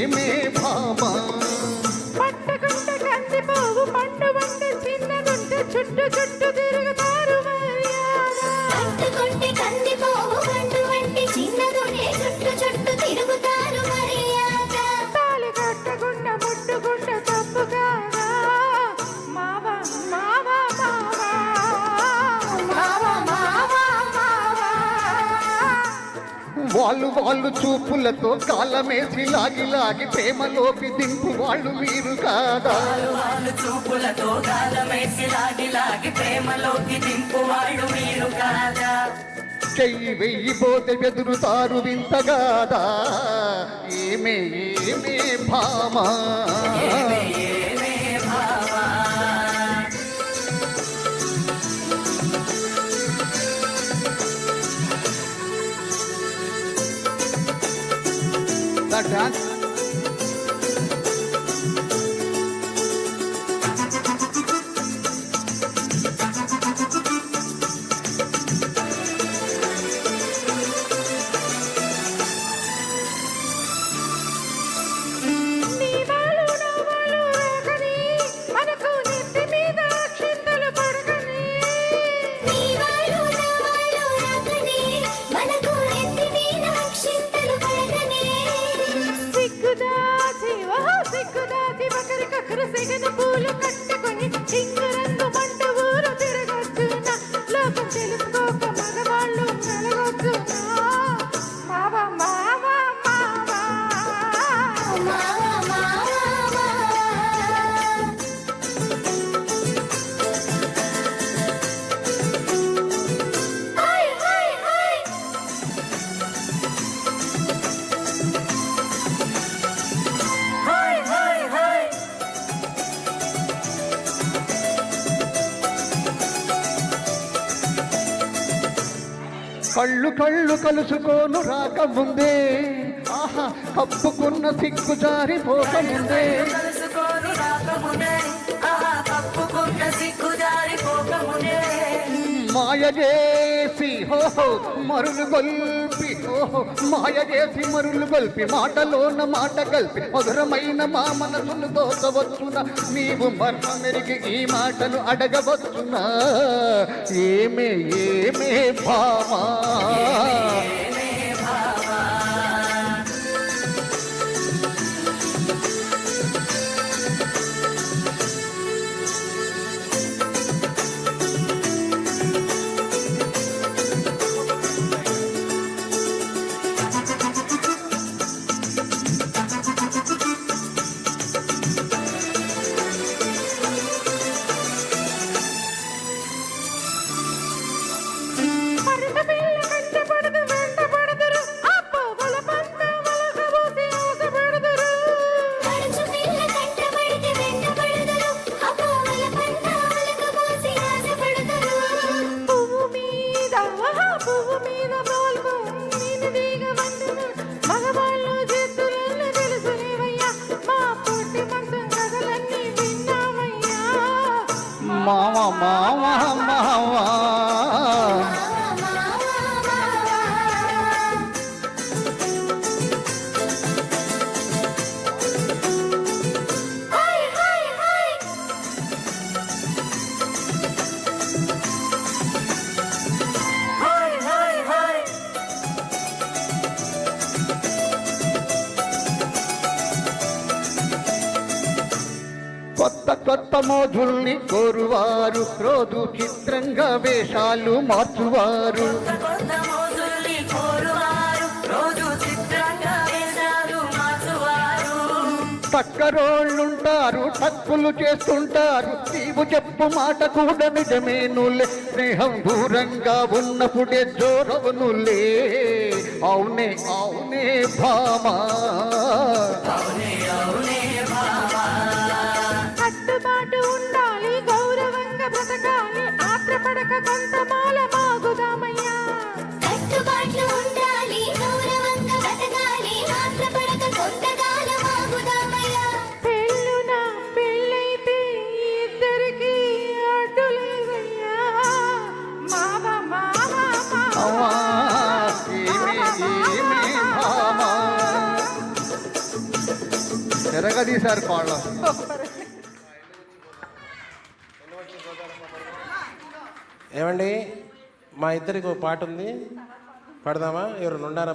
ఏమే భామా పట్టుకుంటే కంది పోవు పండు వంటి చిన్నదుంటే చుట్టు చుట్టు తిరుగుతారు పట్టుకుంటే కంది పోవు పండు వంటి చిన్నదుంటే చుట్టు చుట్టు తిరుగుతారు మర్యాద తాళి కట్టకుండా ముట్టుకుంటే తప్పు కాదా మావా మావా మావా మావా మావా వాళ్ళు చూపులతో కాలమేసి లాగి ప్రేమలోకి దింపు వాళ్ళు మీరు కాదా వాళ్ళు చూపులతో కాలమేసి లాగి ప్రేమలోకి దింపు వాళ్ళు మీరు కాదా చెయ్యి వెయ్యిపోతే బెదురుతారు వింతగాదా ఏమే ఏమే భామా ఏమే భావా డాన్స్ పూలు కట్టుకొని చింగురంగు మంట ఊరు తిరగొచ్చునా లోకం తెలుసుకోక మగవాళ్ళు మెలగొచ్చునా మావా మావా మావా కళ్ళు కలుసుకోను రాకముందే ఆహా కప్పుకున్న సిగ్గు జారిపోకముందే కలుసుకోను రాకమునే కప్పుకున్న సిగ్గు జారిపోకమునే మాయ చేసి హోహో మరులు గొల్పి ఓహో మాయ చేసి మరులు గొల్పి మాటలోన మాట కలిపి మధురమైన మా మనసును దోచవచ్చునా నీవు మర్మెరిగి ఈ మాటను అడగవచ్చునా ఏమే ఏమే భామా ఏమే భావా మావా మావా మావా కొత్త మోజుల్ని కోరువారు రోజు చిత్రంగా వేషాలు మార్చువారు టక్కరోళ్ళుంటారు టక్కులు చేస్తుంటారు నీవు చెప్పు మాట కూడా నిజమేనులే స్నేహం దూరంగా ఉన్నప్పుడే జోరవునులే అవునే అవునే భామా కట్టుబాటు ఉండాలి గౌరవంగా బ్రతకాలి ఆత్రపడక కొంత మాల మాగుదామయ్యా కట్టుబాట్లు ఉండాలి గౌరవంగా బ్రతకాలి ఆత్రపడక కొంతకాల మాగుదామయ్యా పెళ్ళున పెళ్ళైతే ఇద్దరికి అడ్డులేవయ్యా మావా మావా ఏమే భామా తీశారు కాళ్ళ. ఏమండి మా ఇద్దరికి ఒక పాట ఉంది, పాడదామా? ఎవరు ఉండారా?